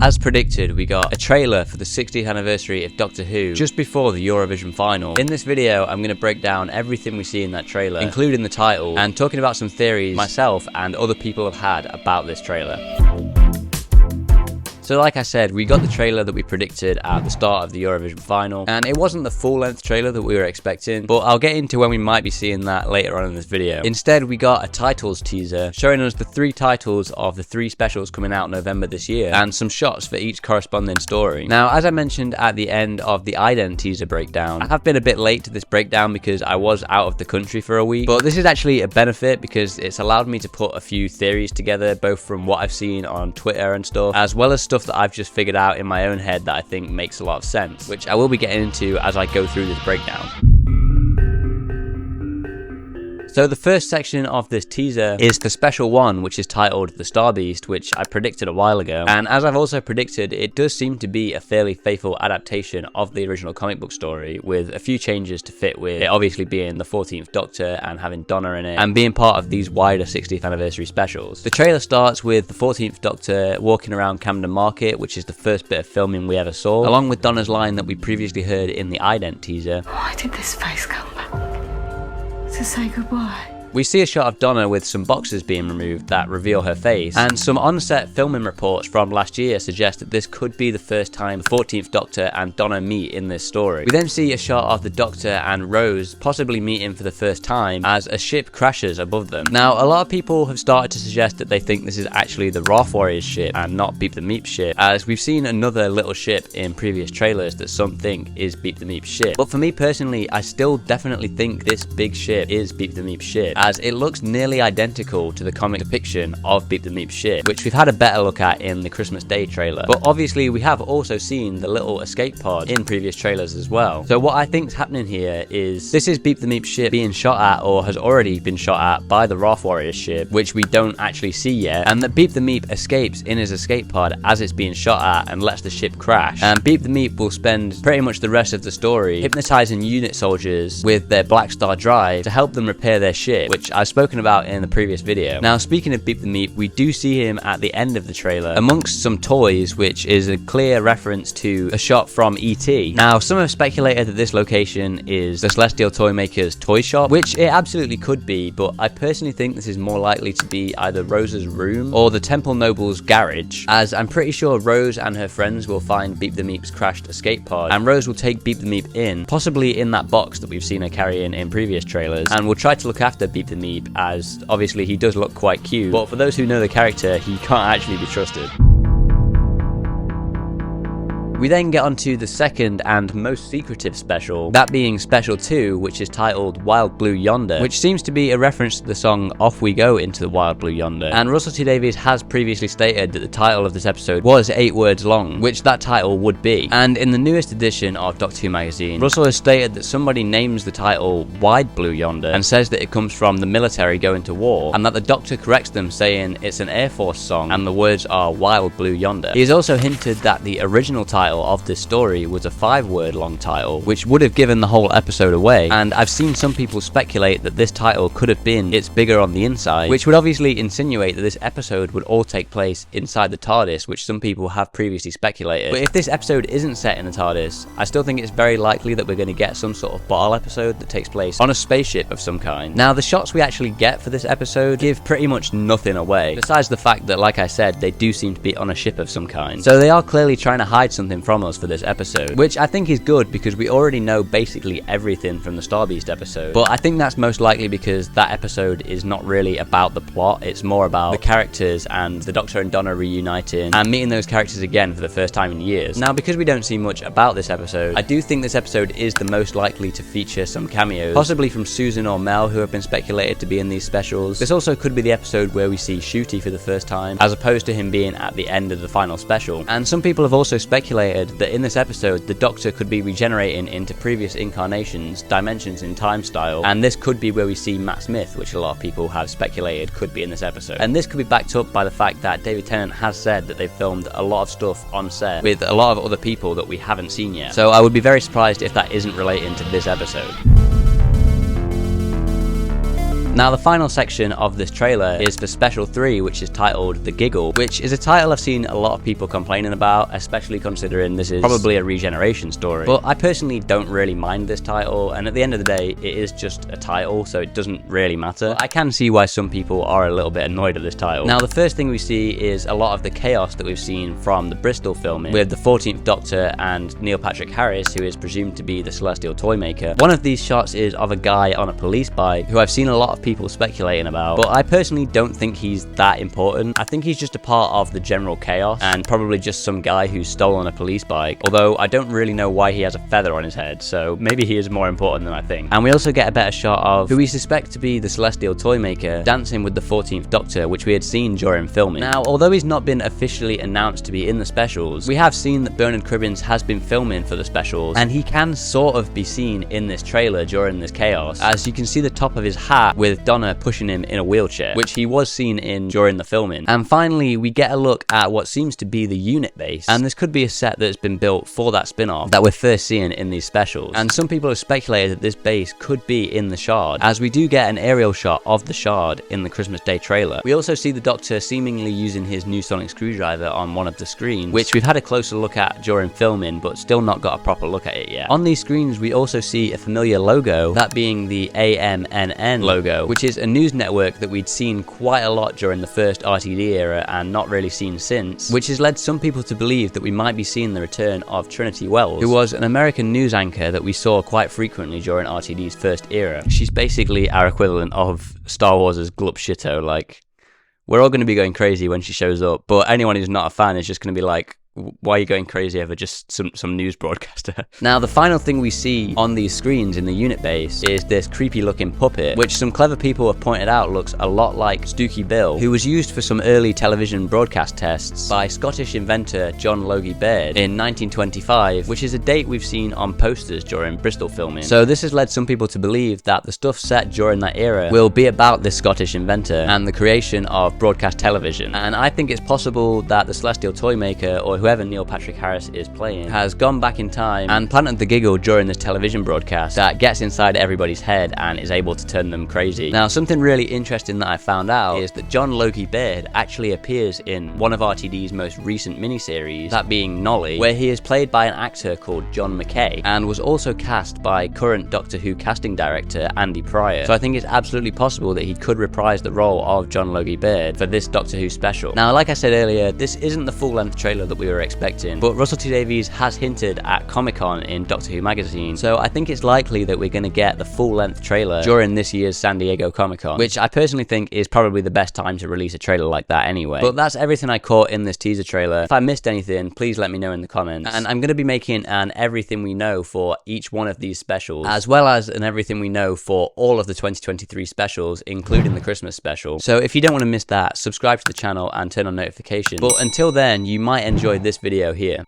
As predicted, we got a trailer for the 60th anniversary of Doctor Who just before the Eurovision final. In this video, I'm going to break down everything we see in that trailer, including the title, and talking about some theories myself and other people have had about this trailer. So like I said, we got the trailer that we predicted at the start of the Eurovision final, and it wasn't the full-length trailer that we were expecting, but I'll get into when we might be seeing that later on in this video. Instead, we got a titles teaser showing us the 3 titles of the 3 specials coming out November this year, and some shots for each corresponding story. Now, as I mentioned at the end of the ident teaser breakdown, I have been a bit late to this breakdown because I was out of the country for a week, but this is actually a benefit because it's allowed me to put a few theories together, both from what I've seen on Twitter and stuff, as well as stuff that I've just figured out in my own head that I think makes a lot of sense, which I will be getting into as I go through this breakdown. So the first section of this teaser is the special one, which is titled The Star Beast, which I predicted a while ago. And as I've also predicted, it does seem to be a fairly faithful adaptation of the original comic book story, with a few changes to fit with it obviously being the 14th Doctor and having Donna in it, and being part of these wider 60th anniversary specials. The trailer starts with the 14th Doctor walking around Camden Market, which is the first bit of filming we ever saw, along with Donna's line that we previously heard in the ident teaser. Why did this face come back? To say goodbye. We see a shot of Donna with some boxes being removed that reveal her face, and some on-set filming reports from last year suggest that this could be the first time the 14th Doctor and Donna meet in this story. We then see a shot of the Doctor and Rose possibly meeting for the first time as a ship crashes above them. Now, a lot of people have started to suggest that they think this is actually the Wrath Warriors ship and not Beep the Meep ship, as we've seen another little ship in previous trailers that some think is Beep the Meep ship. But for me personally, I still definitely think this big ship is Beep the Meep ship, as it looks nearly identical to the comic depiction of Beep the Meep ship, which we've had a better look at in the Christmas Day trailer. But obviously we have also seen the little escape pod in previous trailers as well. So what I think's happening here is this is Beep the Meep ship being shot at, or has already been shot at, by the Wrath Warriors ship, which we don't actually see yet, and that Beep the Meep escapes in his escape pod as it's being shot at and lets the ship crash. And Beep the Meep will spend pretty much the rest of the story hypnotizing unit soldiers with their Black Star drive to help them repair their ship, which I've spoken about in the previous video. Now, speaking of Beep the Meep, we do see him at the end of the trailer amongst some toys, which is a clear reference to a shot from E.T. Now, some have speculated that this location is the Celestial Toymaker's toy shop, which it absolutely could be, but I personally think this is more likely to be either Rose's room or the Temple Noble's garage, as I'm pretty sure Rose and her friends will find Beep the Meep's crashed escape pod, and Rose will take Beep the Meep in, possibly in that box that we've seen her carry in previous trailers, and will try to look after Beep the Meep, as obviously he does look quite cute, but for those who know the character, he can't actually be trusted. We then get onto the second and most secretive special, that being Special 2, which is titled Wild Blue Yonder, which seems to be a reference to the song Off We Go Into the Wild Blue Yonder. And Russell T Davies has previously stated that the title of this episode was 8 words long, which that title would be. And in the newest edition of Doctor Who magazine, Russell has stated that somebody names the title Wide Blue Yonder and says that it comes from the military going to war, and that the Doctor corrects them saying it's an Air Force song and the words are Wild Blue Yonder. He has also hinted that the original title of this story was a 5-word long title, which would have given the whole episode away, and I've seen some people speculate that this title could have been It's Bigger on the Inside, which would obviously insinuate that this episode would all take place inside the TARDIS, which some people have previously speculated. But if this episode isn't set in the TARDIS, I still think it's very likely that we're going to get some sort of bottle episode that takes place on a spaceship of some kind. Now, the shots we actually get for this episode give pretty much nothing away, besides the fact that, like I said, they do seem to be on a ship of some kind. So they are clearly trying to hide something from us for this episode, which I think is good because we already know basically everything from the Star Beast episode. But I think that's most likely because that episode is not really about the plot, it's more about the characters and the Doctor and Donna reuniting and meeting those characters again for the first time in years. Now, because we don't see much about this episode, I do think this episode is the most likely to feature some cameos, possibly from Susan or Mel, who have been speculated to be in these specials. This also could be the episode where we see Shooty for the first time, as opposed to him being at the end of the final special. And some people have also speculated that in this episode, the Doctor could be regenerating into previous incarnations, dimensions in time style, and this could be where we see Matt Smith, which a lot of people have speculated could be in this episode. And this could be backed up by the fact that David Tennant has said that they've filmed a lot of stuff on set with a lot of other people that we haven't seen yet. So I would be very surprised if that isn't relating to this episode. Now the final section of this trailer is for Special 3, which is titled The Giggle, which is a title I've seen a lot of people complaining about, especially considering this is probably a regeneration story. But I personally don't really mind this title, and at the end of the day, it is just a title, so it doesn't really matter. But I can see why some people are a little bit annoyed at this title. Now the first thing we see is a lot of the chaos that we've seen from the Bristol filming, with the 14th Doctor and Neil Patrick Harris, who is presumed to be the Celestial Toymaker. One of these shots is of a guy on a police bike, who I've seen a lot of people speculating about, but I personally don't think he's that important. I think he's just a part of the general chaos, and probably just some guy who's stolen a police bike, although I don't really know why he has a feather on his head, so maybe he is more important than I think. And we also get a better shot of who we suspect to be the Celestial Toymaker dancing with the 14th Doctor, which we had seen during filming. Now, although he's not been officially announced to be in the specials, we have seen that Bernard Cribbins has been filming for the specials, and he can sort of be seen in this trailer during this chaos, as you can see the top of his hat with Donna pushing him in a wheelchair, which he was seen in during the filming. And finally, we get a look at what seems to be the unit base, and this could be a set that's been built for that spin-off that we're first seeing in these specials. And some people have speculated that this base could be in the Shard, as we do get an aerial shot of the Shard in the Christmas Day trailer. We also see the Doctor seemingly using his new sonic screwdriver on one of the screens, which we've had a closer look at during filming, but still not got a proper look at it yet. On these screens, we also see a familiar logo, that being the AMNN logo, which is a news network that we'd seen quite a lot during the first RTD era and not really seen since, which has led some people to believe that we might be seeing the return of Trinity Wells, who was an American news anchor that we saw quite frequently during RTD's first era. She's basically our equivalent of Star Wars' Glup Shitto. Like, we're all going to be going crazy when she shows up, but anyone who's not a fan is just going to be like, why are you going crazy over just some news broadcaster? Now, the final thing we see on these screens in the unit base is this creepy looking puppet, which some clever people have pointed out looks a lot like Stooky Bill, who was used for some early television broadcast tests by Scottish inventor John Logie Baird in 1925, which is a date we've seen on posters during Bristol filming. So this has led some people to believe that the stuff set during that era will be about this Scottish inventor and the creation of broadcast television. And I think it's possible that the Celestial Toymaker, or whoever Neil Patrick Harris is playing, has gone back in time and planted the giggle during this television broadcast that gets inside everybody's head and is able to turn them crazy. Now, something really interesting that I found out is that John Logie Baird actually appears in one of RTD's most recent miniseries, that being Nolly, where he is played by an actor called John McKay, and was also cast by current Doctor Who casting director Andy Pryor. So I think it's absolutely possible that he could reprise the role of John Logie Baird for this Doctor Who special. Now, like I said earlier, this isn't the full-length trailer that we were expecting, but Russell T Davies has hinted at Comic-Con in Doctor Who magazine, so I think it's likely that we're going to get the full-length trailer during this year's San Diego Comic-Con, which I personally think is probably the best time to release a trailer like that anyway. But that's everything I caught in this teaser trailer. If I missed anything, please let me know in the comments. And I'm going to be making an everything we know for each one of these specials, as well as an everything we know for all of the 2023 specials, including the Christmas special. So if you don't want to miss that, subscribe to the channel and turn on notifications. But until then, you might enjoy this video here.